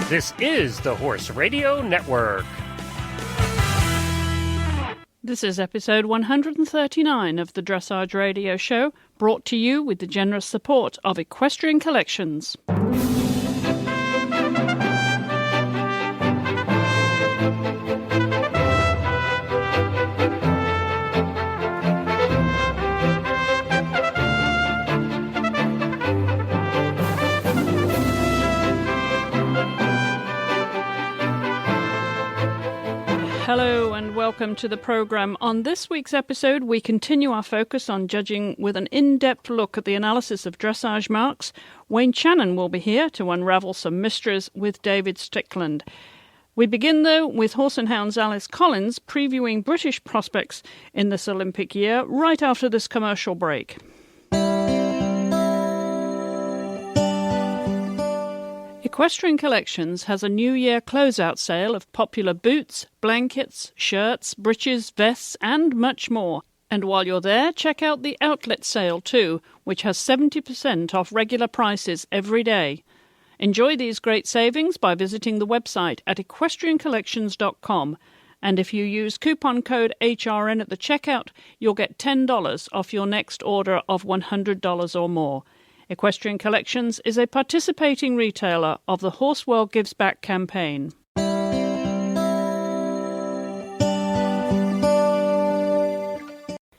This is the Horse Radio Network. This is episode 139 of the Dressage Radio Show, brought to you with the generous support of Equestrian Collections. Hello and welcome to the programme. On this week's episode, we continue our focus on judging with an in-depth look at the analysis of dressage marks. Wayne Channon will be here to unravel some mysteries with David Strickland. We begin, though, with Horse and Hound's Alice Collins previewing British prospects in this Olympic year right after this commercial break. Equestrian Collections has a New Year closeout sale of popular boots, blankets, shirts, breeches, vests and much more. And while you're there, check out the outlet sale too, which has 70% off regular prices every day. Enjoy these great savings by visiting the website at equestriancollections.com. And if you use coupon code HRN at the checkout, you'll get $10 off your next order of $100 or more. Equestrian Collections is a participating retailer of the Horse World Gives Back campaign.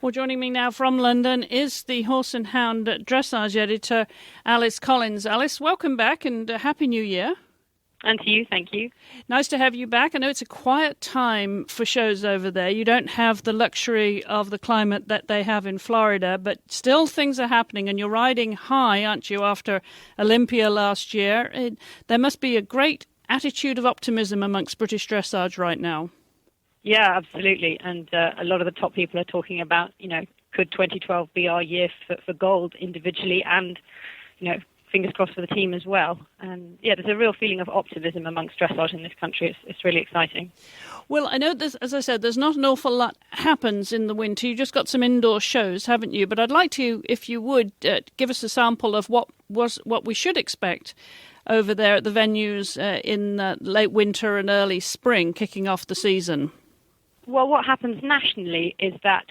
Well, joining me now from London is the Horse and Hound dressage editor, Alice Collins. Alice, welcome back and Happy New Year. And to you, thank you. Nice to have you back. I know it's a quiet time for shows over there. You don't have the luxury of the climate that they have in Florida, but still things are happening and you're riding high, aren't you, after Olympia last year? There must be a great attitude of optimism amongst British dressage right now. Yeah, absolutely. And a lot of the top people are talking about, could 2012 be our year for gold individually and, fingers crossed for the team as well. And yeah, there's a real feeling of optimism amongst dressage in this country. It's really exciting. Well, I know, as I said, there's not an awful lot happens in the winter. You've just got some indoor shows, haven't you? But I'd like to, if you would, give us a sample of what we should expect over there at the venues in late winter and early spring, kicking off the season. Well, what happens nationally is that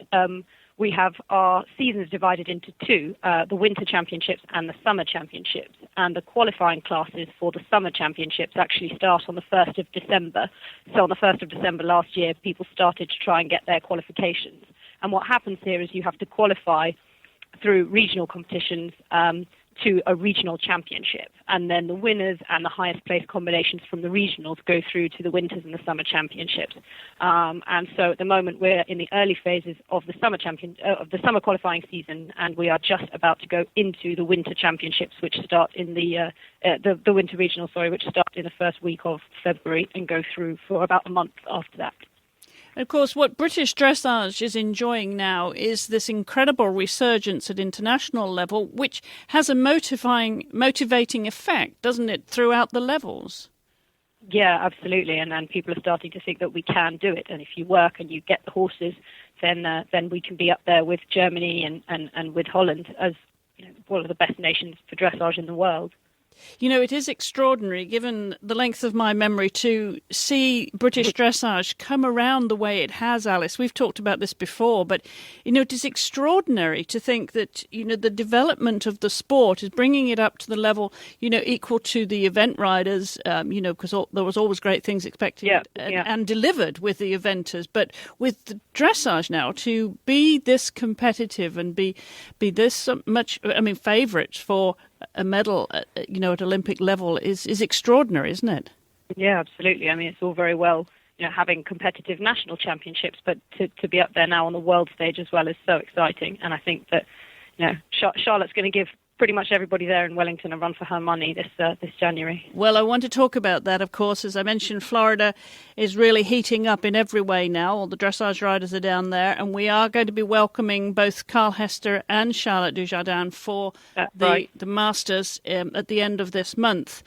we have our seasons divided into two, the Winter Championships and the Summer Championships. And the qualifying classes for the Summer Championships actually start on the 1st of December. So on the 1st of December last year, people started to try and get their qualifications. And what happens here is you have to qualify through regional competitions to a regional championship. And then the winners and the highest place combinations from the regionals go through to the Winters and the Summer Championships. And so at the moment we're in the early phases of the summer qualifying season, and we are just about to go into the Winter Championships, which start in the Winter Regional, which start in the first week of February and go through for about a month after that. Of course, what British dressage is enjoying now is this incredible resurgence at international level, which has a motivating effect, doesn't it, throughout the levels? Yeah, absolutely. And people are starting to think that we can do it. And if you work and you get the horses, then we can be up there with Germany and with Holland as one of the best nations for dressage in the world. It is extraordinary, given the length of my memory, to see British dressage come around the way it has, Alice. We've talked about this before, but, it is extraordinary to think that, the development of the sport is bringing it up to the level, equal to the event riders, because there was always great things expected and delivered with the eventers. But with the dressage now, to be this competitive and be this much, favourite for a medal, at Olympic level is extraordinary, isn't it? Yeah, absolutely. It's all very well, having competitive national championships, but to be up there now on the world stage as well is so exciting. And I think that, Charlotte's going to give pretty much everybody there in Wellington a run for her money this January. Well, I want to talk about that, of course. As I mentioned, Florida is really heating up in every way now. All the dressage riders are down there, and we are going to be welcoming both Carl Hester and Charlotte Dujardin for the Masters at the end of this month.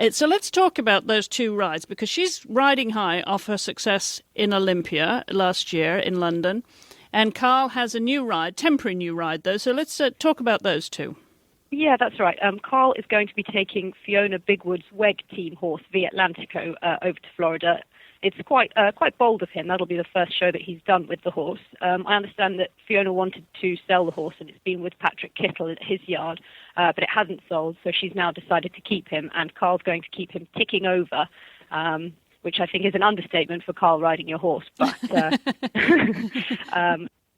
So let's talk about those two rides, because she's riding high off her success in Olympia last year in London, and Carl has a new ride, temporary new ride though. So let's talk about those two. Yeah, that's right. Carl is going to be taking Fiona Bigwood's WEG team horse, V Atlantico, over to Florida. It's quite bold of him. That'll be the first show that he's done with the horse. I understand that Fiona wanted to sell the horse, and it's been with Patrick Kittle at his yard, but it hasn't sold, so she's now decided to keep him, and Carl's going to keep him ticking over, which I think is an understatement for Carl riding your horse. But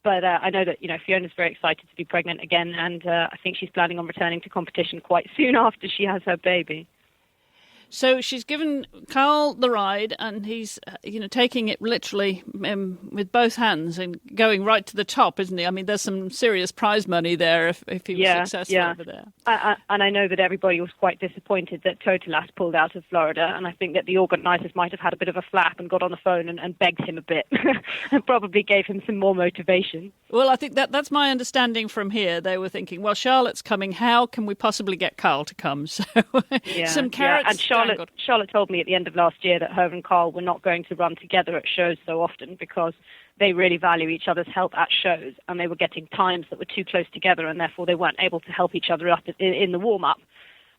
But I know that Fiona's very excited to be pregnant again, and I think she's planning on returning to competition quite soon after she has her baby. So she's given Carl the ride, and he's taking it literally with both hands and going right to the top, isn't he? I mean, there's some serious prize money there if he was successful over there. And I know that everybody was quite disappointed that Totalas pulled out of Florida, and I think that the organisers might have had a bit of a flap and got on the phone and begged him a bit and probably gave him some more motivation. Well, I think that's my understanding from here. They were thinking, well, Charlotte's coming. How can we possibly get Carl to come? So some carrots. And Charlotte told me at the end of last year that her and Carl were not going to run together at shows so often because they really value each other's help at shows, and they were getting times that were too close together, and therefore they weren't able to help each other up in the warm-up.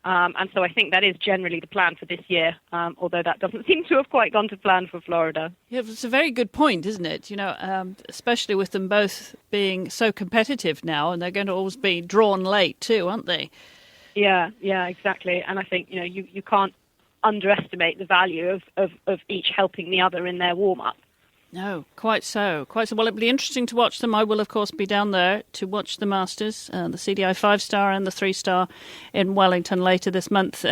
And so I think that is generally the plan for this year, although that doesn't seem to have quite gone to plan for Florida. Yeah, it's a very good point, isn't it? Especially with them both being so competitive now, and they're going to always be drawn late too, aren't they? Yeah, exactly. And I think, you can't underestimate the value of each helping the other in their warm-up. No, quite so. Well, it'll be interesting to watch them. I will, of course, be down there to watch the Masters, the CDI 5-star and the 3-star in Wellington later this month.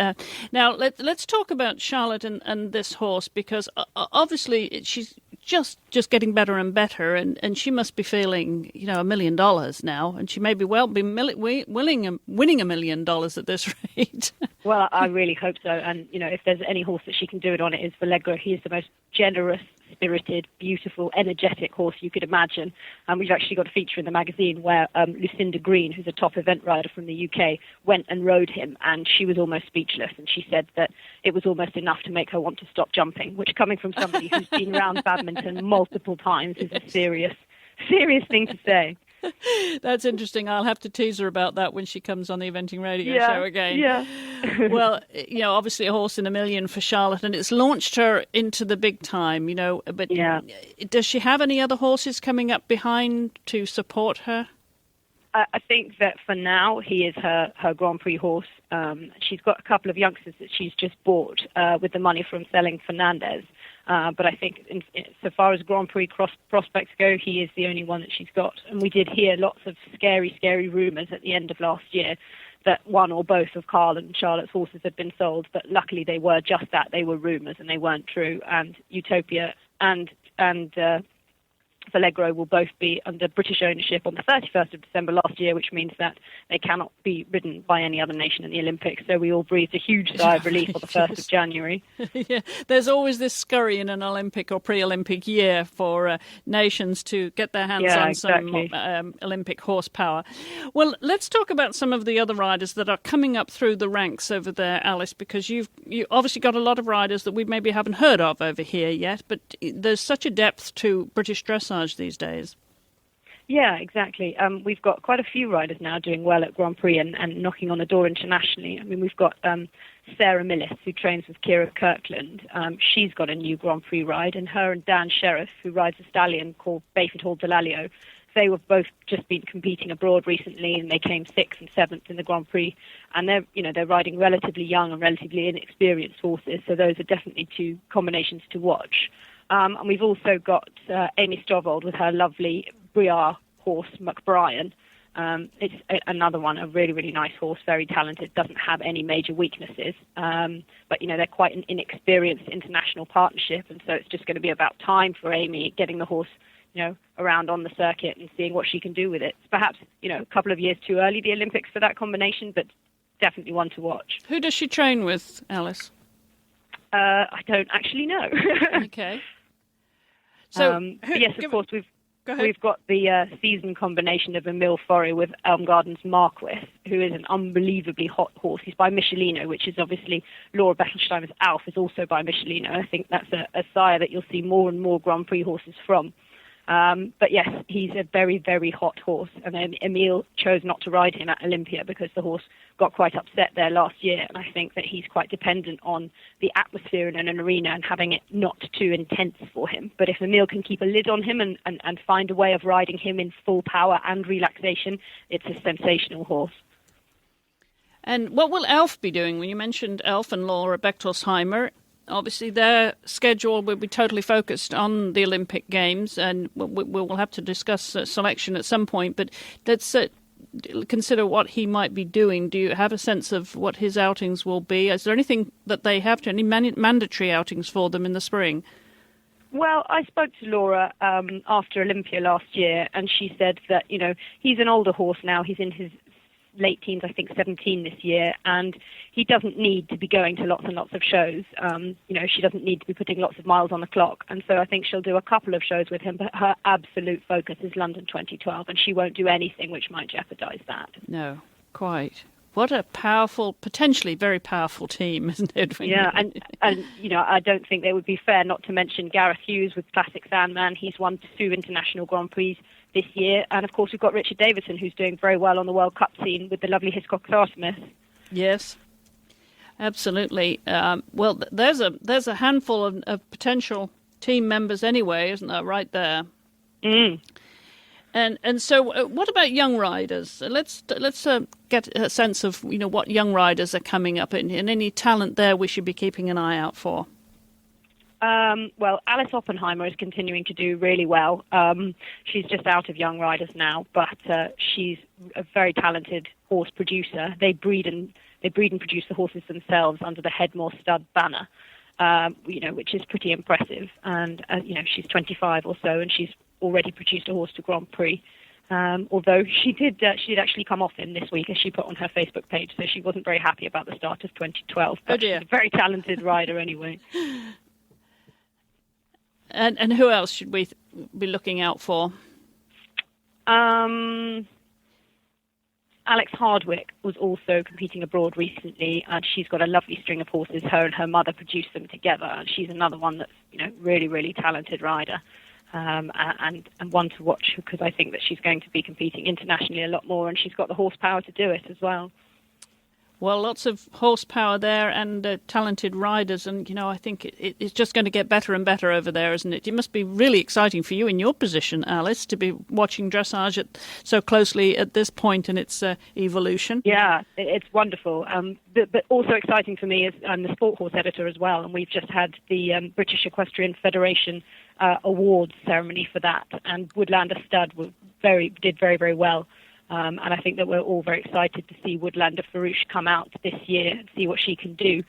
Now, let's talk about Charlotte and this horse, because obviously she's just getting better and better, and she must be feeling, $1 million now, and she may be winning $1 million at this rate. Well, I really hope so. And, if there's any horse that she can do it on, it is Vallegro. He is the most generous, spirited, beautiful, energetic horse you could imagine. And we've actually got a feature in the magazine where Lucinda Green, who's a top event rider from the UK, went and rode him, and she was almost speechless. And she said that it was almost enough to make her want to stop jumping, which, coming from somebody who's been around badminton multiple times, is a serious thing to say. That's interesting. I'll have to tease her about that when she comes on the Eventing Radio show again. Yeah. Well, obviously a horse in a million for Charlotte, and it's launched her into the big time, but does she have any other horses coming up behind to support her? I think that for now, he is her Grand Prix horse. She's got a couple of youngsters that she's just bought with the money from selling Fernandez. But I think so far as Grand Prix prospects go, he is the only one that she's got. And we did hear lots of scary rumours at the end of last year that one or both of Carl and Charlotte's horses had been sold. But luckily they were just that. They were rumours and they weren't true. And Utopia and Vallegro will both be under British ownership on the 31st of December last year, which means that they cannot be ridden by any other nation in the Olympics. So we all breathed a huge sigh of relief on the 1st of January. Yeah, there's always this scurry in an Olympic or pre-Olympic year for nations to get their hands on some Olympic horsepower. Well, let's talk about some of the other riders that are coming up through the ranks over there, Alice, because you obviously got a lot of riders that we maybe haven't heard of over here yet, but there's such a depth to British dressage these days. Yeah, exactly. We've got quite a few riders now doing well at Grand Prix and knocking on the door internationally. I mean, we've got Sarah Millis, who trains with Kira Kirkland. She's got a new Grand Prix ride, and her and Dan Sheriff, who rides a stallion called Bayford Hall Delalio, they were both just been competing abroad recently, and they came 6th and 7th in the Grand Prix. And they're riding relatively young and relatively inexperienced horses, so those are definitely two combinations to watch. And we've also got Amy Stovald with her lovely Briar horse, McBrien. It's another one, a really, really nice horse, very talented, doesn't have any major weaknesses. But, they're quite an inexperienced international partnership, and so it's just going to be about time for Amy getting the horse, around on the circuit and seeing what she can do with it. It's perhaps, a couple of years too early, the Olympics, for that combination, but definitely one to watch. Who does she train with, Alice? I don't actually know. Okay. So, yes, of course, we've got the season combination of Emile Forêt with Elm Gardens Marquis, who is an unbelievably hot horse. He's by Michelino, which is obviously Laura Bettelsteimer's Alf is also by Michelino. I think that's a sire that you'll see more and more Grand Prix horses from. But yes, he's a very, very hot horse. And then Emil chose not to ride him at Olympia because the horse got quite upset there last year. And I think that he's quite dependent on the atmosphere in an arena and having it not too intense for him. But if Emil can keep a lid on him and find a way of riding him in full power and relaxation, it's a sensational horse. And what will Elf be doing? When you mentioned Elf and Laura Bechtolsheimer, obviously their schedule will be totally focused on the Olympic Games, and we'll have to discuss selection at some point, but let's consider what he might be doing. Do you have a sense of what his outings will be? Is there anything that they have to, any mandatory outings for them in the spring? Well, I spoke to Laura after Olympia last year, and she said that, he's an older horse now. He's in his late teens, I think 17 this year, and he doesn't need to be going to lots and lots of shows. She doesn't need to be putting lots of miles on the clock, and so I think she'll do a couple of shows with him, but her absolute focus is London 2012, and she won't do anything which might jeopardize that. No, quite. What a powerful, potentially very powerful team, isn't it? Yeah, and I don't think it would be fair not to mention Gareth Hughes with Classic Sandman. He's won 2 international Grand Prix this year, and of course we've got Richard Davidson, who's doing very well on the World Cup scene with the lovely Hiscox Artemis. Yes, absolutely. Well, there's a handful of potential team members anyway, isn't there? Right there. Mm. And so, what about young riders? Let's get a sense of what young riders are coming up and any talent there we should be keeping an eye out for. Well, Alice Oppenheimer is continuing to do really well. She's just out of young riders now, but she's a very talented horse producer. They breed and produce the horses themselves under the Headmore Stud banner, which is pretty impressive. And she's 25 or so, and she's already produced a horse to Grand Prix. Although she did actually come off him this week, as she put on her Facebook page, so she wasn't very happy about the start of 2012. But she's a very talented rider anyway. And who else should we be looking out for? Alex Hardwick was also competing abroad recently, and she's got a lovely string of horses. Her and her mother produced them together, and she's another one that's really, really talented rider, and one to watch because I think that she's going to be competing internationally a lot more, and she's got the horsepower to do it as well. Well, lots of horsepower there and talented riders. And, I think it's just going to get better and better over there, isn't it? It must be really exciting for you in your position, Alice, to be watching dressage so closely at this point in its evolution. Yeah, it's wonderful. But also exciting for me is I'm the sport horse editor as well. And we've just had the British Equestrian Federation awards ceremony for that. And Woodlander Stud did very, very well. And I think that we're all very excited to see Woodlander Farouche come out this year and see what she can do,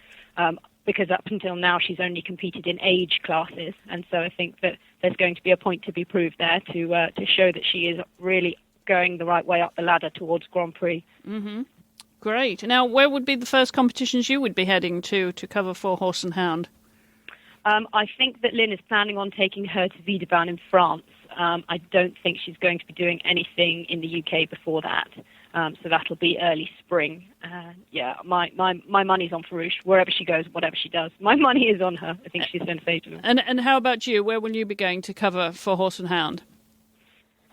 because up until now she's only competed in age classes. And so I think that there's going to be a point to be proved there to show that she is really going the right way up the ladder towards Grand Prix. Mm-hmm. Great. Now, where would be the first competitions you would be heading to cover for Horse and Hound? I think that Lynn is planning on taking her to Videban in France. I don't think she's going to be doing anything in the UK before that. So that'll be early spring. My money's on Farouche. Wherever she goes, whatever she does, my money is on her. I think she's sensational. And how about you? Where will you be going to cover for Horse and Hound?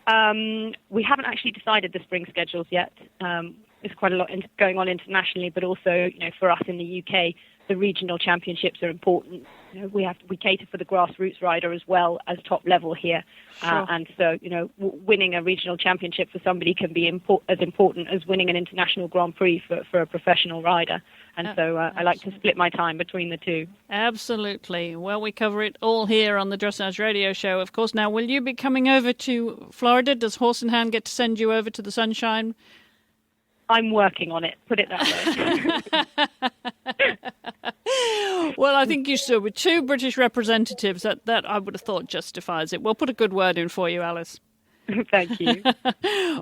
We haven't actually decided the spring schedules yet. There's quite a lot going on internationally, but also, for us in the UK, the regional championships are important. We cater for the grassroots rider as well as top level here. Sure. And so, winning a regional championship for somebody can be as important as winning an international Grand Prix for a professional rider. And so I like to split my time between the two. Absolutely. Well, we cover it all here on the Dressage Radio Show, of course. Now, will you be coming over to Florida? Does Horse and Hound get to send you over to the sunshine? I'm working on it, put it that way. Well, I think you should. With 2 British representatives, that I would have thought justifies it. We'll put a good word in for you, Alice. Thank you.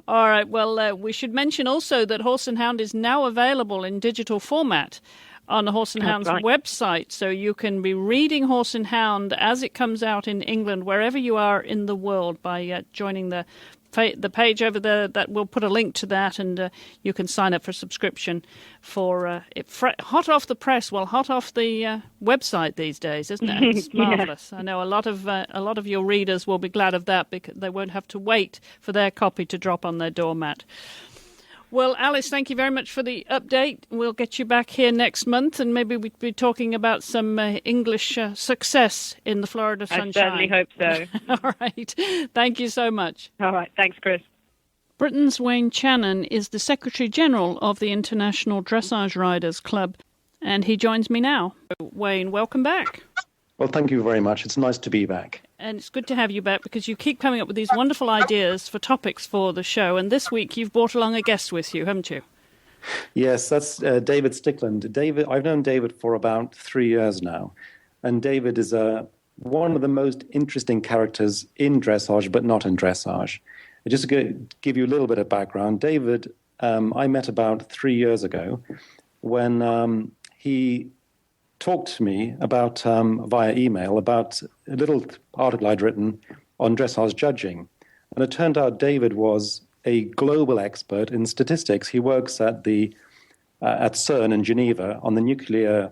All right. Well, we should mention also that Horse and Hound is now available in digital format on the Horse and Hound's website. So you can be reading Horse and Hound as it comes out in England, wherever you are in the world, by joining the the page over there that we'll put a link to that, and you can sign up for a subscription for hot off the press. Well, hot off the website these days, isn't it? It's marvelous. I know a lot of your readers will be glad of that because they won't have to wait for their copy to drop on their doormat. Well, Alice, thank you very much for the update. We'll get you back here next month, and maybe we'll be talking about some English success in the Florida sunshine. I certainly hope so. All right. Thank you so much. All right. Thanks, Chris. Britain's Wayne Channon is the Secretary-General of the International Dressage Riders Club, and he joins me now. Wayne, welcome back. Well, thank you very much. It's nice to be back. And it's good to have you back because you keep coming up with these wonderful ideas for topics for the show. And this week you've brought along a guest with you, haven't you? Yes, that's David Stickland. I've known David for about 3 years now. And David is one of the most interesting characters in dressage, but not in dressage. Just to give you a little bit of background, David, I met about 3 years ago when he talked to me about via email about a little article I'd written on dressage judging. And it turned out David was a global expert in statistics. He works at CERN in Geneva on the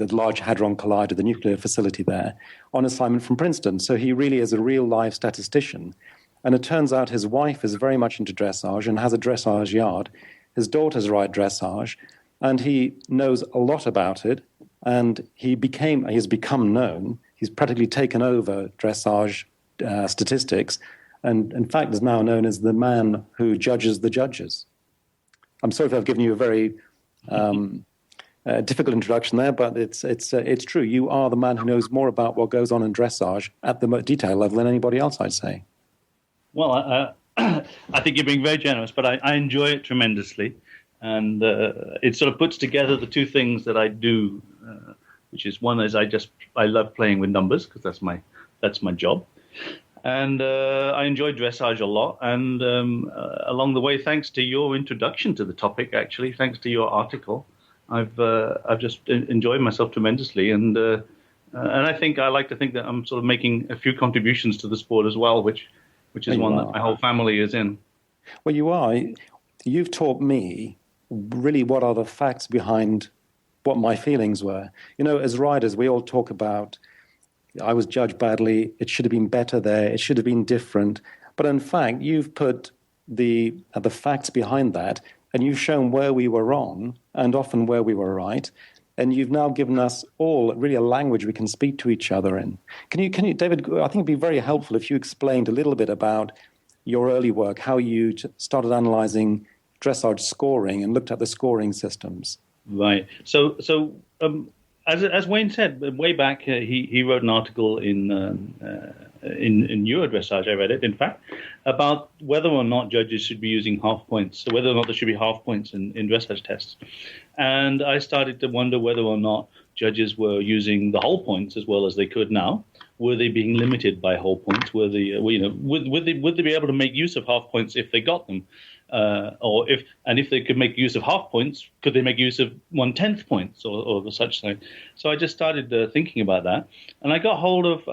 Large Hadron Collider, the nuclear facility there, on assignment from Princeton. So he really is a real live statistician. And it turns out his wife is very much into dressage and has a dressage yard. His daughters ride dressage, and he knows a lot about it. And he's become known. He's practically taken over dressage statistics, and in fact is now known as the man who judges the judges. I'm sorry if I've given you a very difficult introduction there, but it's true. You are the man who knows more about what goes on in dressage at the detail level than anybody else, I'd say. Well, I think you're being very generous, but I enjoy it tremendously. And it sort of puts together the two things that I do, which is one is I love playing with numbers because that's my job, and I enjoy dressage a lot. And along the way, thanks to your introduction to the topic, actually, thanks to your article, I've just enjoyed myself tremendously. And I like to think that I'm sort of making a few contributions to the sport as well, which is one that my whole family is in. Well, you are. You've taught me really what are the facts behind what my feelings were. You know, as riders, we all talk about, I was judged badly, it should have been better there, it should have been different. But in fact, you've put the facts behind that, and you've shown where we were wrong and often where we were right. And you've now given us all really a language we can speak to each other in. Can you, David, I think it'd be very helpful if you explained a little bit about your early work, how you started analyzing dressage scoring and looked at the scoring systems. Right. So as Wayne said, way back, he wrote an article in Euro Dressage, I read it, in fact, about whether or not judges should be using half points, so whether or not there should be half points in dressage tests. And I started to wonder whether or not judges were using the whole points as well as they could now. Were they being limited by whole points? Would they be able to make use of half points if they got them? Or if they could make use of half points, could they make use of 1/10 points or such thing? So I just started thinking about that, and I got hold of.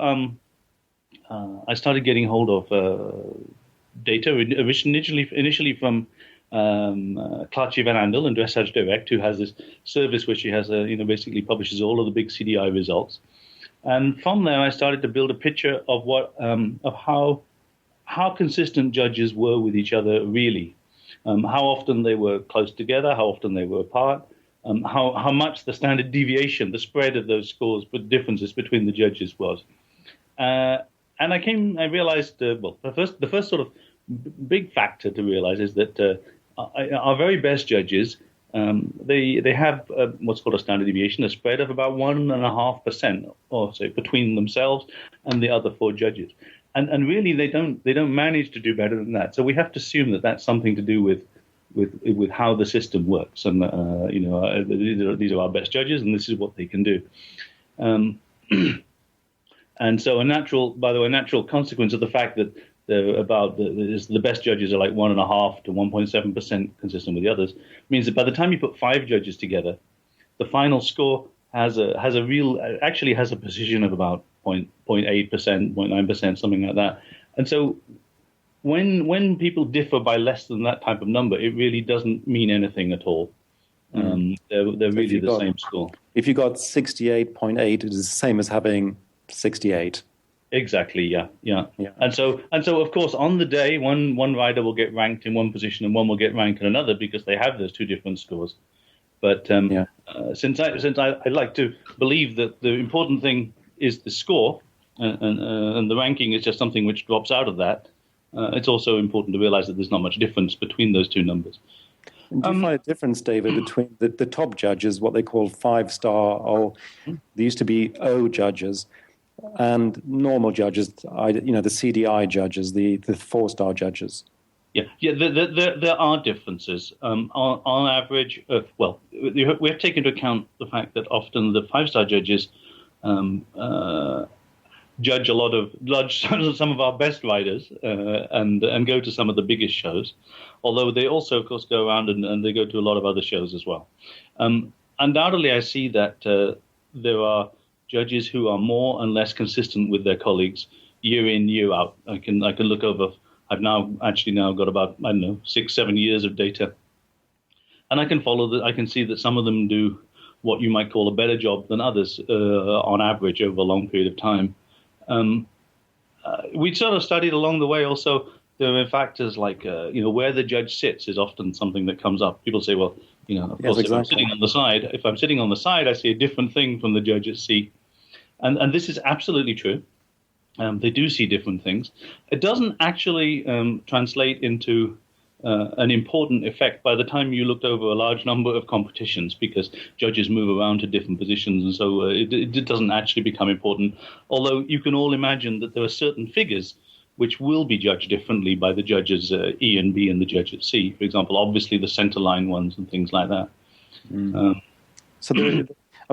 I started getting hold of data initially from Klaartje van Andel and Dressage Direct, who has this service which he has basically publishes all of the big CDI results, and from there I started to build a picture of how consistent judges were with each other really. How often they were close together, how often they were apart, how much the standard deviation, the spread of those scores, but differences between the judges was. And I realized, the first sort of big factor to realize is that our very best judges, they have what's called a standard deviation, a spread of about 1.5% or so between themselves and the other four judges. And really, they don't manage to do better than that. So we have to assume that that's something to do with how the system works. And these are our best judges, and this is what they can do. And so a natural consequence of the fact that the best judges are like 1.5 to 1.7% consistent with the others means that by the time you put 5 judges together, the final score has a precision of about 0.8%, 0.9%, something like that. And so when people differ by less than that type of number, it really doesn't mean anything at all. They're really the same score. If you got 68.8, it is the same as having 68. Exactly. Yeah. And so of course on the day one rider will get ranked in one position and one will get ranked in another because they have those two different scores. But since I like to believe that the important thing is the score and the ranking is just something which drops out of that, it's also important to realize that there's not much difference between those two numbers. And do you find a difference, David, between the top judges, what they call 5-star, or there used to be O judges, and normal judges, the CDI judges, the 4-star judges? Yeah. There are differences. On average, we have taken into account the fact that often the 5-star judges judge some of our best riders and go to some of the biggest shows, although they also, of course, go around and they go to a lot of other shows as well. Undoubtedly, I see that there are judges who are more and less consistent with their colleagues year in, year out. I can look over. I've now got about 6-7 years of data, and I can follow that. I can see that some of them do what you might call a better job than others on average over a long period of time. We sort of studied along the way also. There are factors like where the judge sits is often something that comes up. People say, well, of course, if I'm sitting on the side, I see a different thing from the judge at seat. And this is absolutely true. They do see different things. It doesn't actually translate into an important effect by the time you looked over a large number of competitions, because judges move around to different positions, and so it doesn't actually become important. Although you can all imagine that there are certain figures which will be judged differently by the judges E and B and the judge at C. For example, obviously the center line ones and things like that. So there is,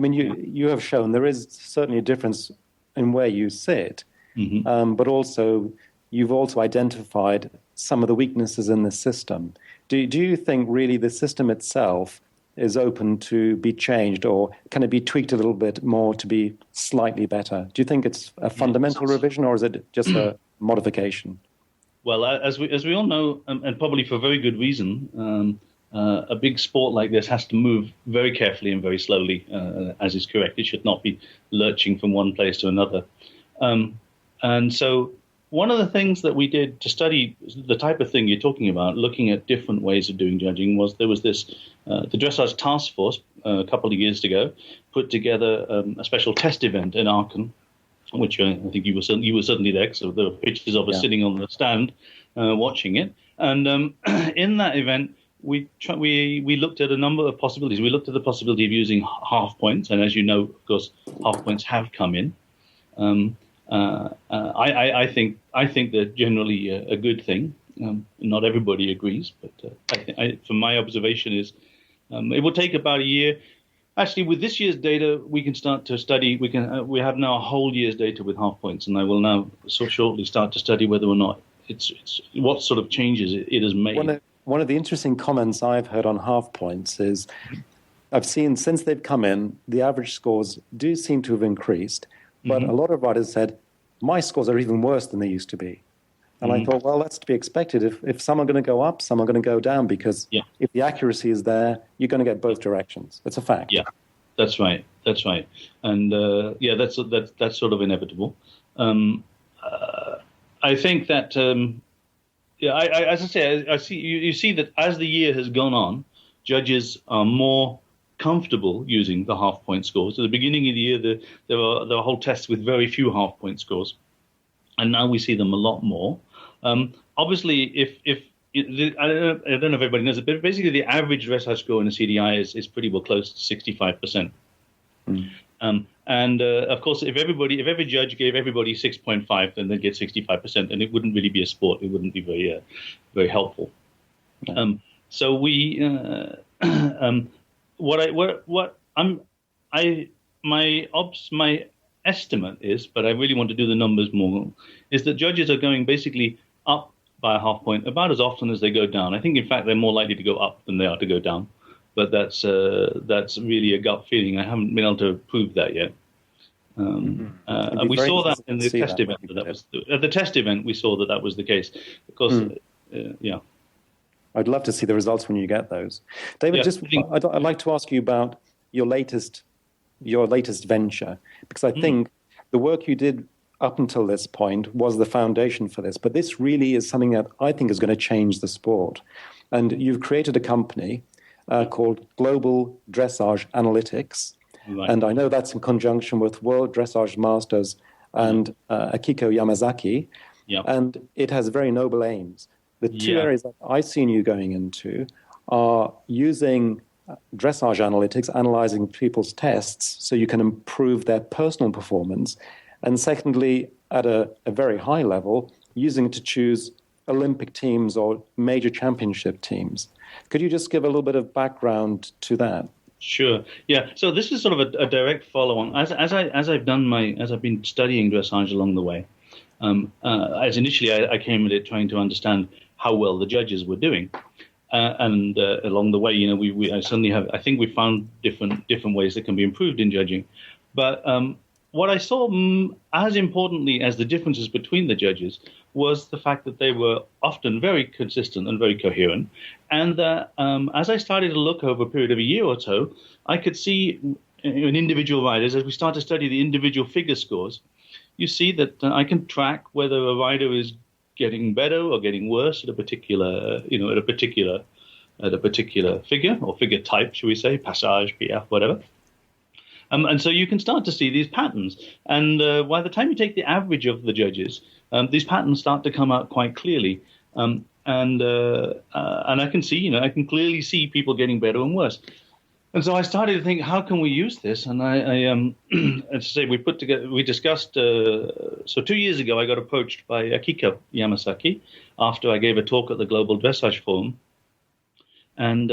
you have shown there is certainly a difference in where you sit, but also you've also identified some of the weaknesses in the system. Do you think really the system itself is open to be changed, or can it be tweaked a little bit more to be slightly better? Do you think it's a fundamental revision, or is it just a modification? Well, as we all know, and probably for very good reason, a big sport like this has to move very carefully and very slowly, as is correct. It should not be lurching from one place to another. And so one of the things that we did to study the type of thing you're talking about, looking at different ways of doing judging, was there was this, the Dressage Task Force a couple of years ago put together a special test event in Aachen, which I think you were certainly there, so there were pictures of us sitting on the stand watching it. And in that event, we looked at a number of possibilities. We looked at the possibility of using half points, and as you know, of course, half points have come in. I think they're generally a good thing. Not everybody agrees, but from my observation is it will take about a year. Actually, with this year's data, we can start to study. We have now a whole year's data with half points, and I will now shortly start to study whether or not it's what sort of changes it has made. One of the interesting comments I've heard on half points is I've seen since they've come in, the average scores do seem to have increased, but a lot of riders said, my scores are even worse than they used to be. And I thought, well, that's to be expected. If some are going to go up, some are going to go down, because if the accuracy is there, you're going to get both directions. It's a fact. Yeah, that's right. And that's sort of inevitable. I think that, as I say, I see you see that as the year has gone on, judges are more comfortable using the half-point scores. At the beginning of the year, there were whole tests with very few half-point scores, and now we see them a lot more. Obviously, if I don't know if everybody knows it, but basically the average dressage score in a CDI is pretty well close to 65%. And of course, if every judge gave everybody 6.5, then they'd get 65%, and it wouldn't really be a sport. It wouldn't be very very helpful. So we my estimate is, but I really want to do the numbers more, is that judges are going basically up by a half point about as often as they go down. I think, in fact, they're more likely to go up than they are to go down. But that's really a gut feeling. I haven't been able to prove that yet. And we saw that in the test event. At the test event, we saw that was the case. Of course, yeah. I'd love to see the results when you get those. David, I'd like to ask you about your latest venture, because I think the work you did up until this point was the foundation for this. But this really is something that I think is going to change the sport. And you've created a company called Global Dressage Analytics. Right. And I know that's in conjunction with World Dressage Masters and Akiko Yamazaki. Yep. And it has very noble aims. The two areas that I've seen you going into are using dressage analytics, analyzing people's tests so you can improve their personal performance. And secondly, at a very high level, using it to choose Olympic teams or major championship teams. Could you just give a little bit of background to that? Sure. Yeah. So this is sort of a direct follow-on. As I've been studying dressage along the way, as initially I came at it trying to understand how well the judges were doing, and along the way, I think we found different ways that can be improved in judging, but what I saw as importantly as the differences between the judges was the fact that they were often very consistent and very coherent. And that as I started to look over a period of a year or so, I could see in individual riders, as we start to study the individual figure scores, you see that I can track whether a rider is getting better or getting worse at a particular figure or figure type, shall we say, passage, PF, whatever. And so you can start to see these patterns. And by the time you take the average of the judges, these patterns start to come out quite clearly. And I can see, I can clearly see people getting better and worse. And so I started to think, how can we use this? And as I say, we discussed, so 2 years ago, I got approached by Akiko Yamazaki after I gave a talk at the Global Dressage Forum. And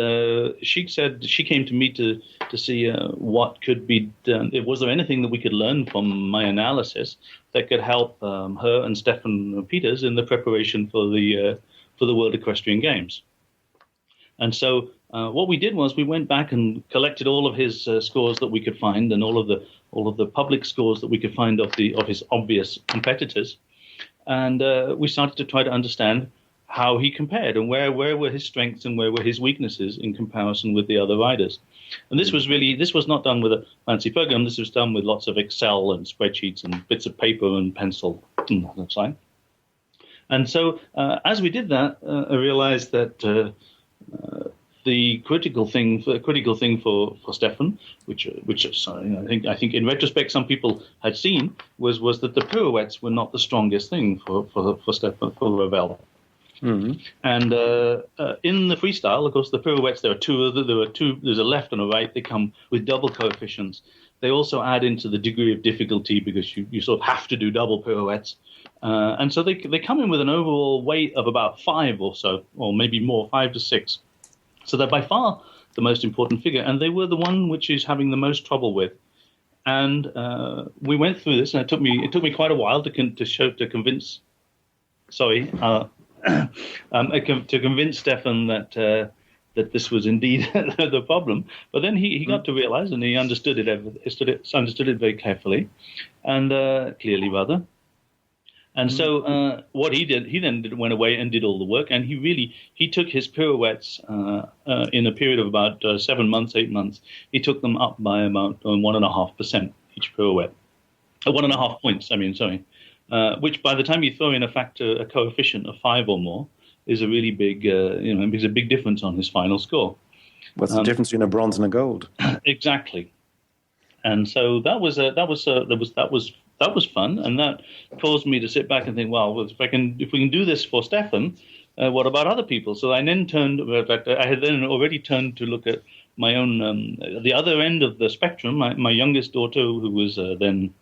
she said she came to me to see what could be done. Was there anything that we could learn from my analysis that could help her and Stefan Peters in the preparation for the World Equestrian Games? And so what we did was we went back and collected all of his scores that we could find and all of the public scores that we could find of his obvious competitors, and we started to try to understand how he compared and where were his strengths and where were his weaknesses in comparison with the other riders. And this was not done with a fancy program. This was done with lots of Excel and spreadsheets and bits of paper and pencil and such like. And so as we did that, I realized that the critical thing for Stefan, which I think in retrospect some people had seen, was that the pirouettes were not the strongest thing for Stefan, for Ravel. Mm-hmm. And in the freestyle, of course, the pirouettes, there are two. There's a left and a right. They come with double coefficients. They also add into the degree of difficulty because you sort of have to do double pirouettes. And so they come in with an overall weight of about 5 or so, or maybe more, 5 to 6. So they're by far the most important figure, and they were the one which is having the most trouble with. And we went through this, and it took me quite a while to convince. To convince Stefan that this was indeed the problem, but then he got to realize, and he understood it very carefully and clearly, rather. And so what he did, he then went away and did all the work, and he took his pirouettes in a period of about 7 months, 8 months. He took them up by about 1.5% each pirouette, 1.5 points. Which by the time you throw in a coefficient of 5 or more, is a really big, makes a big difference on his final score. What's the difference between a bronze and a gold? Exactly. And so that was fun, and that caused me to sit back and think, well, if we can do this for Stefan, what about other people? So I then I had then already turned to look at my own the other end of the spectrum. My youngest daughter, who was then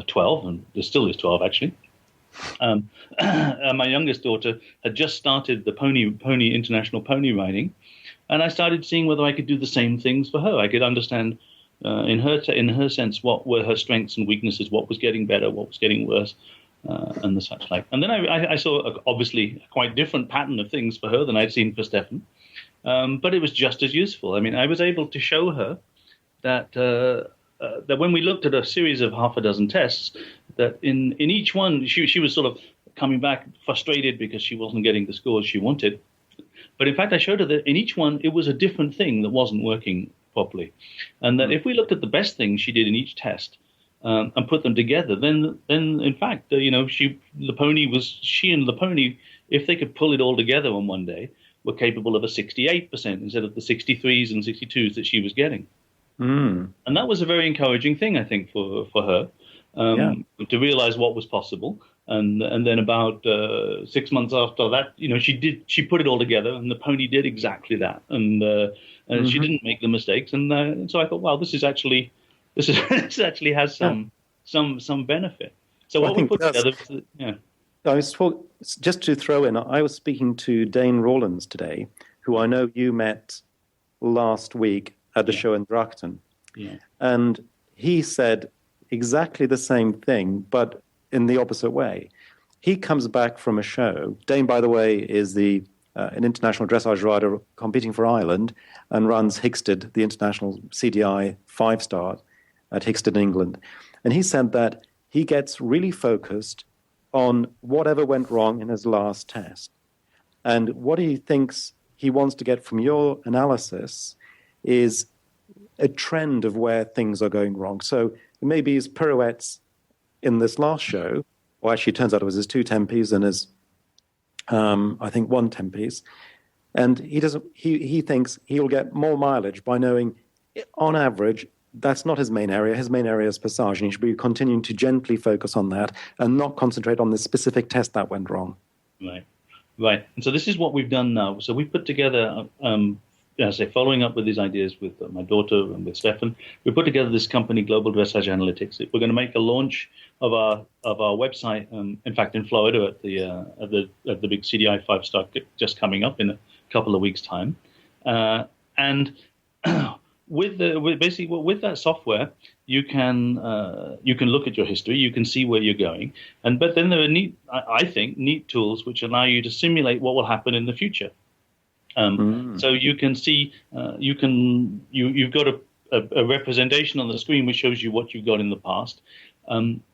12, and still is 12 actually. My youngest daughter had just started the pony international pony riding, and I started seeing whether I could do the same things for her. I could understand in her sense what were her strengths and weaknesses, what was getting better, what was getting worse, and the such like. And then I saw obviously a quite different pattern of things for her than I'd seen for Stefan, but it was just as useful. I mean, I was able to show her that that when we looked at a series of half a dozen tests, that in each one she was sort of coming back frustrated because she wasn't getting the scores she wanted. But in fact, I showed her that in each one it was a different thing that wasn't working properly, and that if we looked at the best things she did in each test and put them together, then in fact, she and the pony, if they could pull it all together on one day, were capable of a 68% instead of the 63s and 62s that she was getting. And that was a very encouraging thing, I think, for her to realize what was possible. And then about 6 months after that, she put it all together, and the pony did exactly that, and she didn't make the mistakes. And so I thought, wow, this actually has some benefit. So what we put together, just to throw in, I was speaking to Dane Rawlins today, who I know you met last week at the show in Drachten. Yeah. And he said exactly the same thing, but in the opposite way. He comes back from a show. Dane, by the way, is an international dressage rider competing for Ireland and runs Hickstead, the international CDI 5-star at Hickstead, England. And he said that he gets really focused on whatever went wrong in his last test. And what he thinks he wants to get from your analysis is a trend of where things are going wrong. So maybe his pirouettes in this last show, or actually it turns out it was his 2 tempies and his, I think, 1 tempies. And he thinks he'll get more mileage by knowing, on average, that's not his main area. His main area is passage, and he should be continuing to gently focus on that and not concentrate on the specific test that went wrong. Right. And so this is what we've done now. So we've put together, following up with these ideas with my daughter and with Stefan, we put together this company, Global Dressage Analytics. We're going to make a launch of our website, in fact, in Florida at the big CDI 5-star just coming up in a couple of weeks' time, and with that software, you can look at your history, you can see where you're going, but then there are neat tools which allow you to simulate what will happen in the future. So you can see, you've got a representation on the screen which shows you what you've got in the past.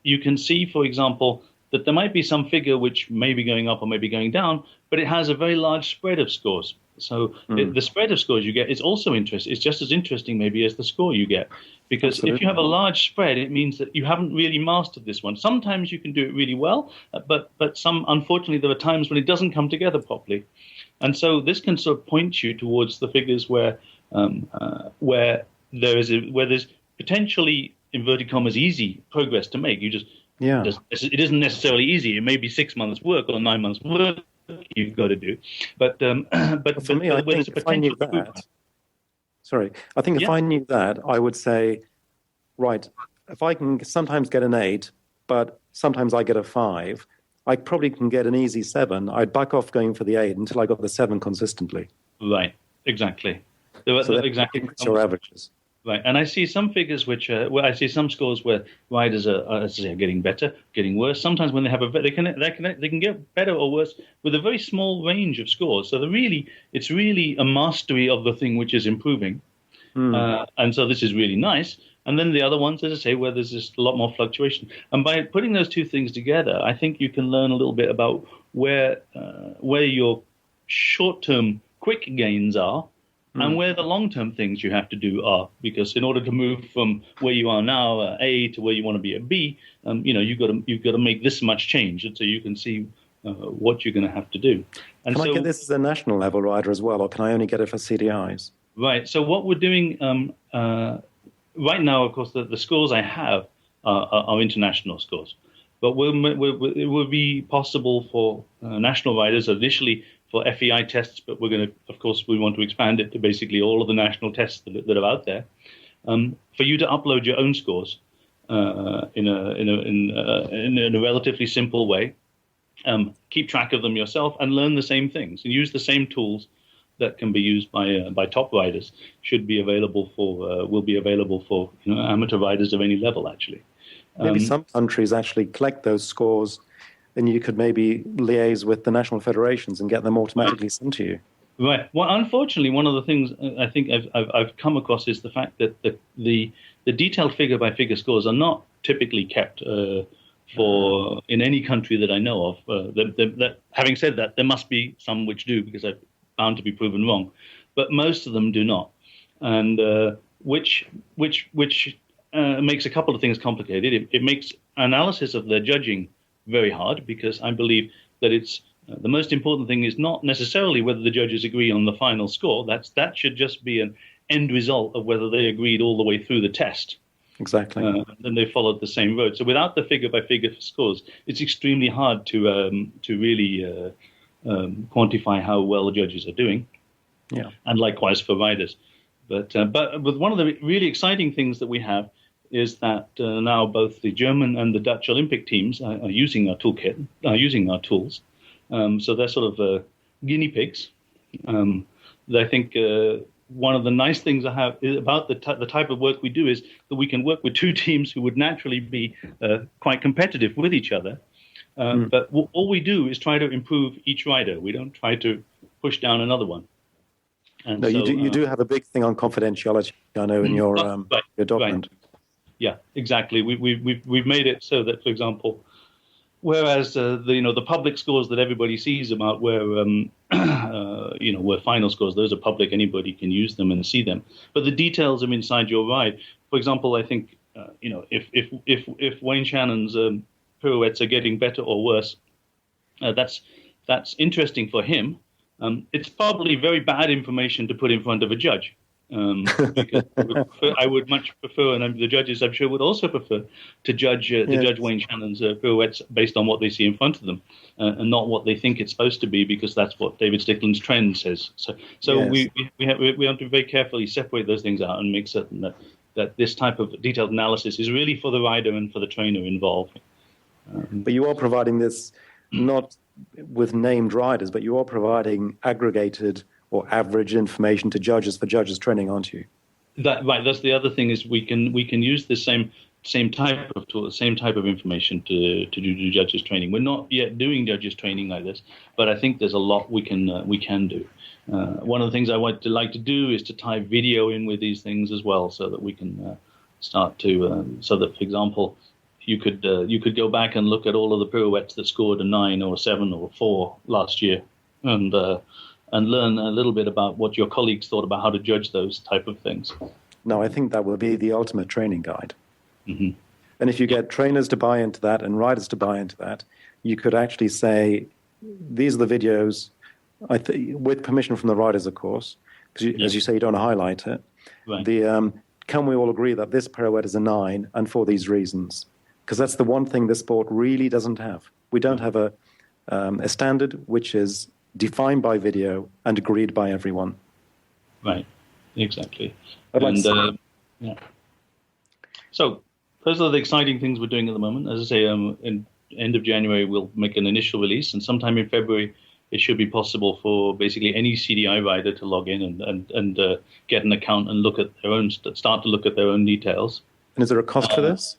You can see, for example, that there might be some figure which may be going up or may be going down, but it has a very large spread of scores. So the spread of scores you get is also interesting. It's just as interesting maybe as the score you get. Because if you have a large spread, it means that you haven't really mastered this one. Sometimes you can do it really well, but unfortunately, there are times when it doesn't come together properly. And so this can sort of point you towards the figures where there's potentially, inverted commas, easy progress to make. It isn't necessarily easy. It may be 6 months work or 9 months work you've got to do. But for me, I think if I knew that, if I knew that, I would say, right, if I can sometimes get an 8, but sometimes I get a 5, I probably can get an easy 7. I'd back off going for the 8 until I got the 7 consistently. Right, exactly. Exactly. Your averages. Right, and I see some figures I see some scores where riders are getting better, getting worse. Sometimes when they have they can get better or worse with a very small range of scores. So it's really a mastery of the thing which is improving, and so this is really nice. And then the other ones, as I say, where there's just a lot more fluctuation. And by putting those two things together, I think you can learn a little bit about where your short-term quick gains are. And where the long-term things you have to do are, because in order to move from where you are now, A, to where you want to be at B, you've got to make this much change, and so you can see what you're going to have to do. And can I get this as a national level rider as well, or can I only get it for CDIs? Right. So what we're doing right now, of course, the scores I have are international scores, but it will be possible for national riders initially for FEI tests, but we're going to, of course, we want to expand it to basically all of the national tests that are out there. For you to upload your own scores in a relatively simple way, keep track of them yourself, and learn the same things and use the same tools that can be used by top riders. Will be available for amateur riders of any level. Actually, maybe some countries actually collect those scores. And you could maybe liaise with the national federations and get them automatically sent to you. Right. Well, unfortunately, one of the things I think I've come across is the fact that the the detailed figure-by-figure scores are not typically kept for in any country that I know of. Having said that, there must be some which do, because I'm bound to be proven wrong, but most of them do not, and which makes a couple of things complicated. It makes analysis of their judging very hard, because I believe that it's the most important thing is not necessarily whether the judges agree on the final score. That should just be an end result of whether they agreed all the way through the test. Exactly. And they followed the same road. So without the figure-by-figure scores, it's extremely hard to really quantify how well the judges are doing. Yeah. And likewise for riders. But with one of the really exciting things that we have is that now both the German and the Dutch Olympic teams are using our toolkit, are using our tools. So they're sort of guinea pigs. I think one of the nice things I have about the type of work we do is that we can work with two teams who would naturally be quite competitive with each other. But all we do is try to improve each rider. We don't try to push down another one. And no, so, you do have a big thing on confidentiality, I know, in your document. Right. Yeah, exactly. We've made it so that, for example, whereas the public scores that everybody sees about where where final scores, those are public, anybody can use them and see them. But the details are inside your ride. For example, I think if Wayne Shannon's pirouettes are getting better or worse, that's interesting for him. It's probably very bad information to put in front of a judge. Because I would much prefer, and the judges I'm sure would also prefer, to judge Wayne Shannon's pirouettes based on what they see in front of them, and not what they think it's supposed to be, because that's what David Stickland's trend says. So yes. we have to very carefully separate those things out and make certain that this type of detailed analysis is really for the rider and for the trainer involved. But you are providing this not with named riders, but you are providing aggregated or average information to judges for judges training, aren't you? Right. That's the other thing, is we can use the same type of tool, same type of information to do judges training. We're not yet doing judges training like this, but I think there's a lot we can do. One of the things I would like to do is to tie video in with these things as well, so that we can start to so that, for example, you could go back and look at all of the pirouettes that scored a 9 or a 7 or a 4 last year, and learn a little bit about what your colleagues thought about how to judge those type of things. No, I think that will be the ultimate training guide. Mm-hmm. And if you get trainers to buy into that and riders to buy into that, you could actually say, these are the videos, with permission from the riders, of course, because as you say, you don't highlight it. Right. Can we all agree that this pirouette is a 9 and for these reasons? Because that's the one thing this sport really doesn't have. We don't have a standard which is defined by video and agreed by everyone. Right, exactly. Yeah. So those are the exciting things we're doing at the moment. As I say, in end of January, we'll make an initial release, and sometime in February, it should be possible for basically any CDI rider to log in and get an account and start to look at their own details. And is there a cost for this?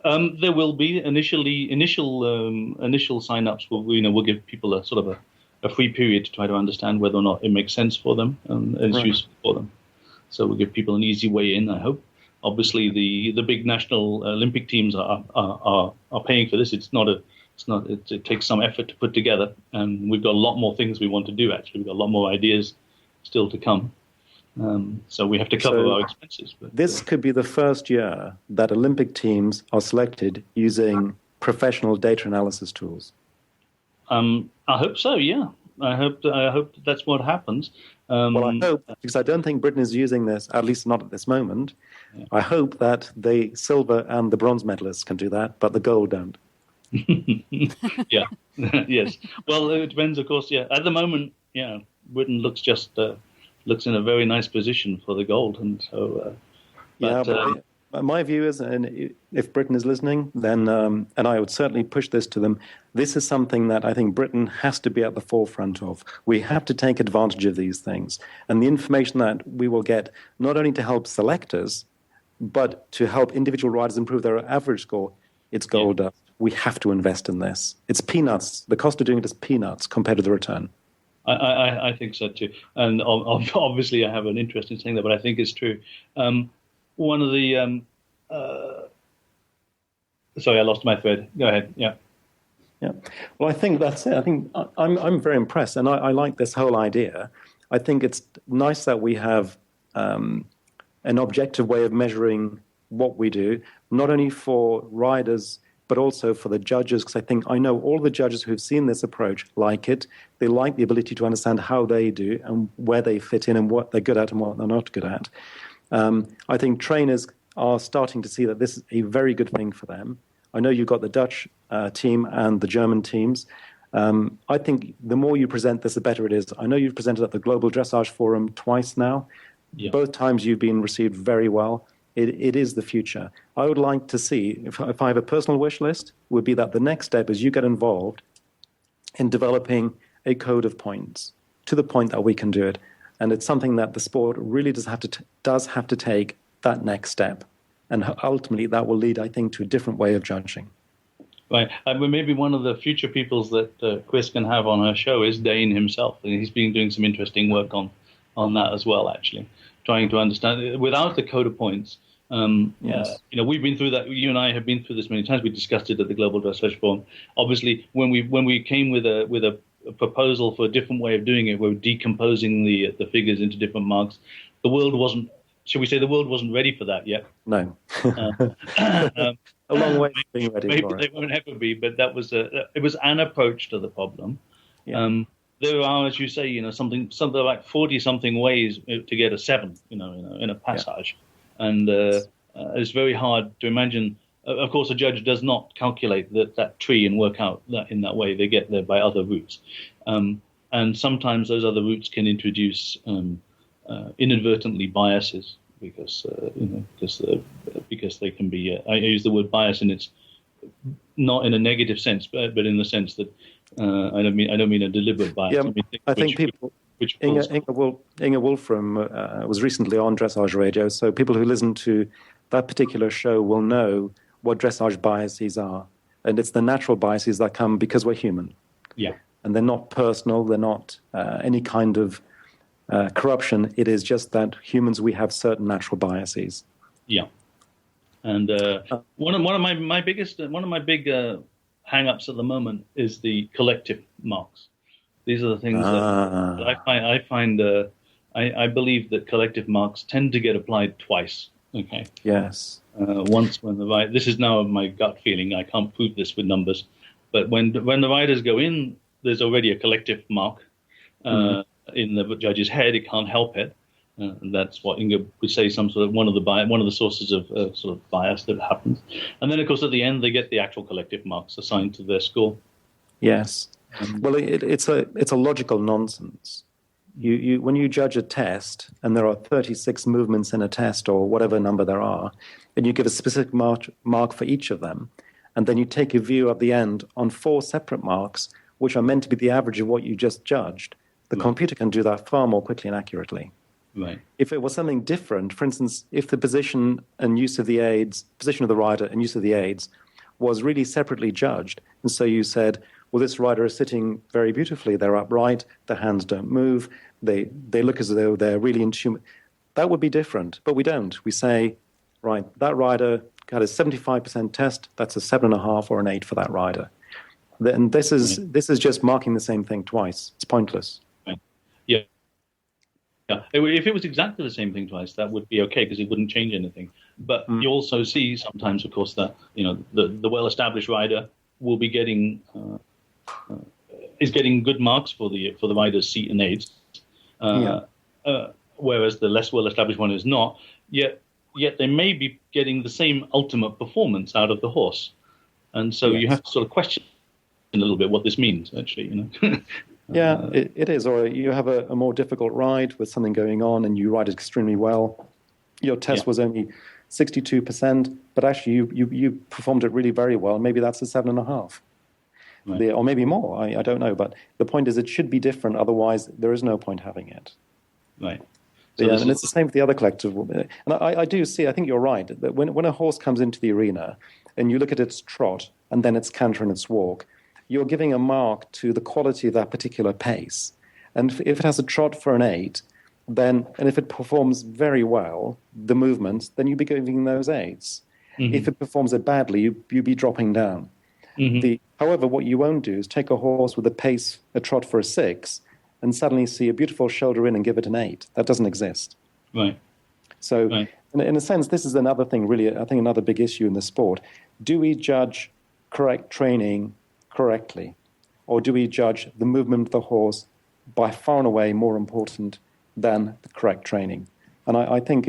There will be initial sign-ups. We'll give people a sort of a free period to try to understand whether or not it makes sense for them and it's useful for them. So we'll give people an easy way in, I hope. Obviously, the big national Olympic teams are paying for this. It takes some effort to put together, and we've got a lot more things we want to do. Actually, we've got a lot more ideas still to come. So we have to cover our expenses. But, this could be the first year that Olympic teams are selected using professional data analysis tools. I hope so. Yeah, I hope that's what happens. Well, I hope, because I don't think Britain is using this, at least not at this moment. Yeah. I hope that the silver and the bronze medalists can do that, but the gold don't. Yeah. Yes. Well, it depends, of course. Yeah. At the moment, Britain looks in a very nice position for the gold, and so. But my view is, and if Britain is listening, then, and I would certainly push this to them, this is something that I think Britain has to be at the forefront of. We have to take advantage of these things. And the information that we will get, not only to help selectors, but to help individual riders improve their average score, it's gold dust. We have to invest in this. It's peanuts. The cost of doing it is peanuts compared to the return. I think so too. And obviously I have an interest in saying that, but I think it's true. One of the Sorry, I lost my thread. Go ahead. Yeah. Yeah. Well, I think that's it. I think I'm very impressed, and I like this whole idea. I think it's nice that we have an objective way of measuring what we do, not only for riders but also for the judges. Because I know all the judges who've seen this approach like it. They like the ability to understand how they do and where they fit in and what they're good at and what they're not good at. I think trainers are starting to see that this is a very good thing for them. I know you've got the Dutch team and the German teams. I think the more you present this, the better it is. I know you've presented at the Global Dressage Forum twice now. Yeah. Both times you've been received very well. It is the future. I would like to see, if I have a personal wish list, would be that the next step is you get involved in developing a code of points to the point that we can do it. And it's something that the sport really does have to take that next step. And ultimately, that will lead, I think, to a different way of judging. Right. Maybe one of the future peoples that Chris can have on her show is Dane himself. And he's been doing some interesting work on that as well, actually, trying to understand. Without the code of points, yes. We've been through that. You and I have been through this many times. We discussed it at the Global Dressage Forum. Obviously, when we came with a proposal for a different way of doing it, we're decomposing the figures into different marks. The world wasn't. Should we say the world wasn't ready for that yet? No. A long way from being ready maybe for it. They won't ever be, but it was an approach to the problem. Yeah. There are, as you say, something like 40-something ways to get a 7, in a passage. Yeah. And it's very hard to imagine. Of course, a judge does not calculate that tree and work out that in that way. They get there by other routes. And sometimes those other routes can introduce inadvertently biases because they can be. I use the word bias, and it's not in a negative sense, but in the sense that I don't mean a deliberate bias. Yeah, I think people. Inge Wolfram was recently on Dressage Radio, so people who listen to that particular show will know what dressage biases are, and it's the natural biases that come because we're human. Yeah, and they're not personal. They're not any kind of corruption. It is just that humans, we have certain natural biases. Yeah, and one of my big hang-ups at the moment is the collective marks. These are the things that I find. I believe that collective marks tend to get applied twice. Okay. Yes. Once when the rider. This is now my gut feeling. I can't prove this with numbers, but when the riders go in, there's already a collective mark. In the judge's head, it can't help it. And that's what Inga would say. One of the sources of sort of bias that happens. And then, of course, at the end, they get the actual collective marks assigned to their score. Yes. Well, it's a logical nonsense. You when you judge a test, and there are 36 movements in a test or whatever number there are, and you give a specific mark for each of them, and then you take a view at the end on 4 separate marks, which are meant to be the average of what you just judged. The computer can do that far more quickly and accurately. Right. If it was something different, for instance, if the position and use of the aids, position of the rider and use of the aids was really separately judged, and so you said, well, this rider is sitting very beautifully, they're upright, their hands don't move, they look as though they're really in tune, that would be different. But we don't. We say, right, that rider got a 75% test, that's a 7.5 or an 8 for that rider. And this is just marking the same thing twice. It's pointless. Yeah. Yeah. If it was exactly the same thing twice, that would be okay because it wouldn't change anything. But you also see sometimes, of course, that the well-established rider will be getting good marks for the rider's seat and aids, whereas the less well-established one is not. Yet they may be getting the same ultimate performance out of the horse, and so you have to sort of question a little bit what this means, actually. Yeah, it is. Or you have a more difficult ride with something going on and you ride it extremely well. Your test was only 62%, but actually you performed it really very well. Maybe that's a 7.5. Right. Or maybe more. I don't know. But the point is it should be different. Otherwise, there is no point having it. Right. So and it's the same with the other collective. And I do see, I think you're right, that when a horse comes into the arena and you look at its trot and then its canter and its walk, you're giving a mark to the quality of that particular pace. And if it has a trot for an 8, and if it performs very well, the movements, then you'd be giving those 8s. If it performs it badly, you'd be dropping down. However, what you won't do is take a horse with a trot for a 6, and suddenly see a beautiful shoulder in and give it an 8. That doesn't exist. Right. So, Right. in a sense, this is another thing, really, I think another big issue in the sport. Do we judge correct training correctly? Or do we judge the movement of the horse by far and away more important than the correct training? And I think,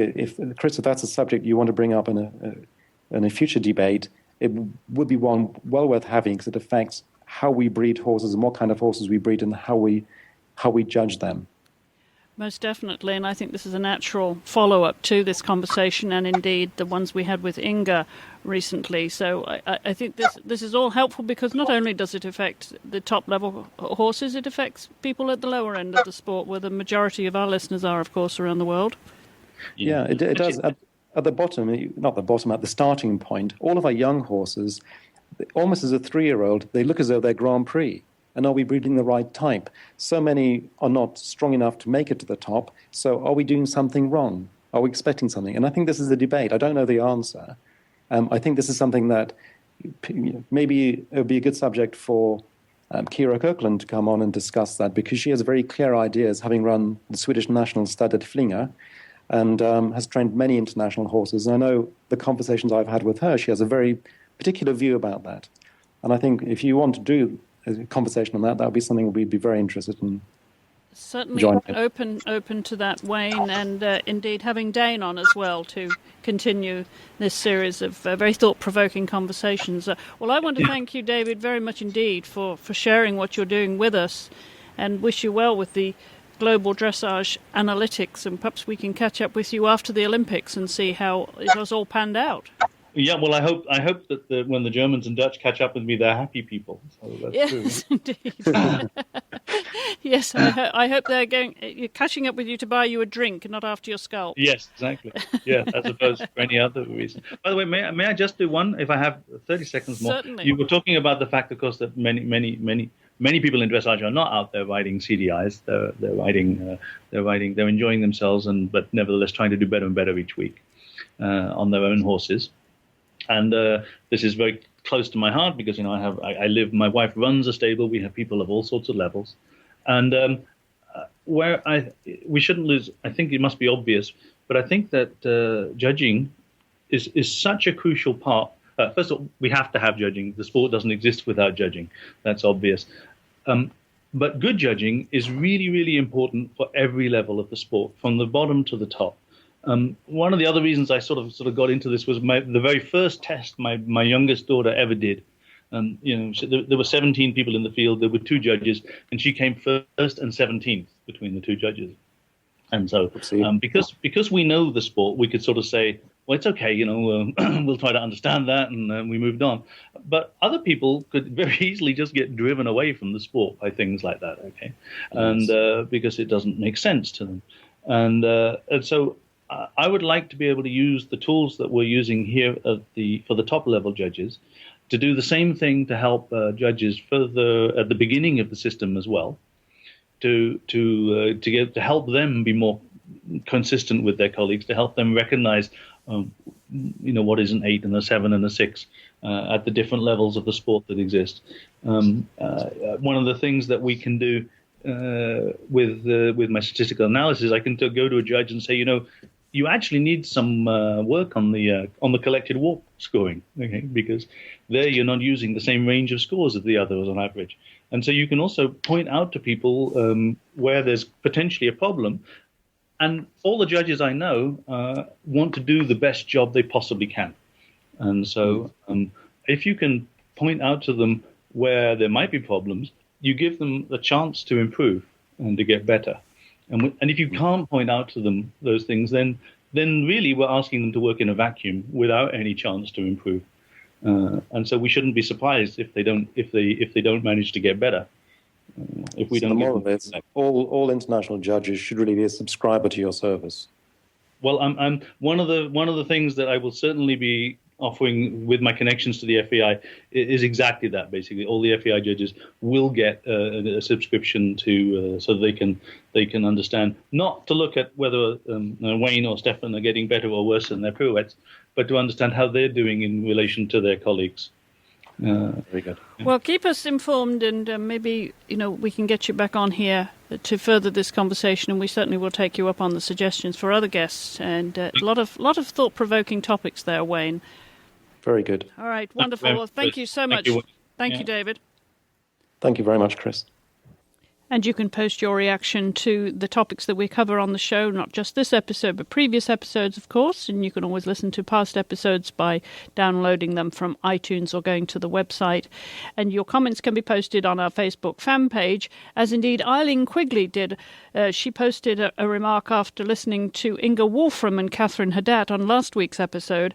Chris, if that's a subject you want to bring up in a future debate, it would be one well worth having, because it affects how we breed horses and what kind of horses we breed and how we judge them. Most definitely, and I think this is a natural follow-up to this conversation, and indeed the ones we had with Inga recently. So I think this is all helpful, because not only does it affect the top-level horses, it affects people at the lower end of the sport, where the majority of our listeners are, of course, around the world. Yeah, it does. At the bottom, not the bottom, at the starting point, all of our young horses, almost as a 3-year-old, they look as though they're Grand Prix. And are we breeding the right type? So many are not strong enough to make it to the top. So are we doing something wrong? Are we expecting something? And I think this is a debate. I don't know the answer. I think this is something that maybe it would be a good subject for Kira Kirkland to come on and discuss that, because she has very clear ideas, having run the Swedish national stud at Flinga, and has trained many international horses. And I know the conversations I've had with her, she has a very particular view about that. And I think if you want to do a conversation on that would be something we'd be very interested in. Certainly open to that, Wayne, and indeed having Dane on as well to continue this series of very thought-provoking conversations. Well, I want to thank you, David, very much indeed for sharing what you're doing with us, and wish you well with the global dressage analytics, and perhaps we can catch up with you after the Olympics and see how it has all panned out. Yeah, well, I hope that when the Germans and Dutch catch up with me, they're happy people. So that's yes, true. Indeed. Yes, I hope they're catching up with you to buy you a drink, not after your scalp. Yes, exactly. Yeah, as opposed to any other reason. By the way, may I just do one, if I have 30 seconds more? Certainly. You were talking about the fact, of course, that many people in dressage are not out there riding CDIs. They're enjoying themselves, but nevertheless trying to do better and better each week on their own horses. And this is very close to my heart, because I live. My wife runs a stable. We have people of all sorts of levels, and we shouldn't lose. I think it must be obvious, but I think that judging is such a crucial part. First of all, we have to have judging. The sport doesn't exist without judging. That's obvious. But good judging is really, really important for every level of the sport, from the bottom to the top. One of the other reasons I sort of got into this was the very first test my youngest daughter ever did. There were 17 people in the field. There were 2 judges, and she came first and 17th between the 2 judges. And so, because we know the sport, we could sort of say, well, it's okay, we'll try to understand that, and we moved on. But other people could very easily just get driven away from the sport by things like that, okay? Yes. And because it doesn't make sense to them. And so I would like to be able to use the tools that we're using here for the top level judges to do the same thing to help judges further at the beginning of the system as well, to help them be more consistent with their colleagues, to help them recognize what is an 8 and a 7 and a 6 at the different levels of the sport that exist. One of the things that we can do with my statistical analysis, I can go to a judge and say, you actually need some work on the collected walk scoring, okay? Because there you're not using the same range of scores as the others on average. And so you can also point out to people where there's potentially a problem. And all the judges I know want to do the best job they possibly can. And so if you can point out to them where there might be problems, you give them the chance to improve and to get better. And if you can't point out to them those things, then really we're asking them to work in a vacuum without any chance to improve. And so we shouldn't be surprised if they don't manage to get better. If we don't. The moral of it, all international judges should really be a subscriber to your service. Well, I'm one of the things that I will certainly be offering with my connections to the FAI is exactly that. Basically, all the FAI judges will get a subscription to so they can understand, not to look at whether Wayne or Stefan are getting better or worse in their pirouettes, but to understand how they're doing in relation to their colleagues. Very good. Well, keep us informed, and maybe we can get you back on here to further this conversation, and we certainly will take you up on the suggestions for other guests. And a lot of thought-provoking topics there, Wayne. Very good. All right, wonderful. Well, thank you so much. Thank you, David. Thank you very much, Chris. And you can post your reaction to the topics that we cover on the show, not just this episode, but previous episodes, of course. And you can always listen to past episodes by downloading them from iTunes or going to the website. And your comments can be posted on our Facebook fan page, as indeed Eileen Quigley did. She posted a remark after listening to Inga Wolfram and Catherine Haddad on last week's episode.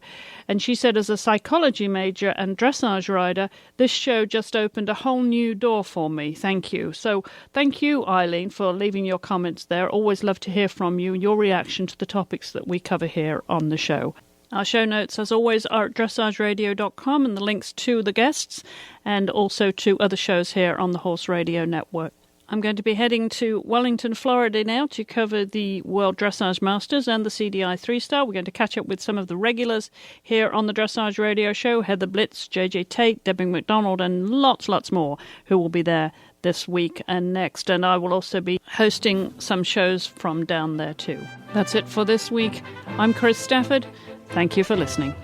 And she said, as a psychology major and dressage rider, this show just opened a whole new door for me. Thank you. So thank you, Eileen, for leaving your comments there. Always love to hear from you, your reaction to the topics that we cover here on the show. Our show notes, as always, are at dressageradio.com, and the links to the guests and also to other shows here on the Horse Radio Network. I'm going to be heading to Wellington, Florida now to cover the World Dressage Masters and the CDI 3-Star. We're going to catch up with some of the regulars here on the Dressage Radio Show, Heather Blitz, JJ Tate, Debbie McDonald, and lots more who will be there this week and next. And I will also be hosting some shows from down there too. That's it for this week. I'm Chris Stafford. Thank you for listening.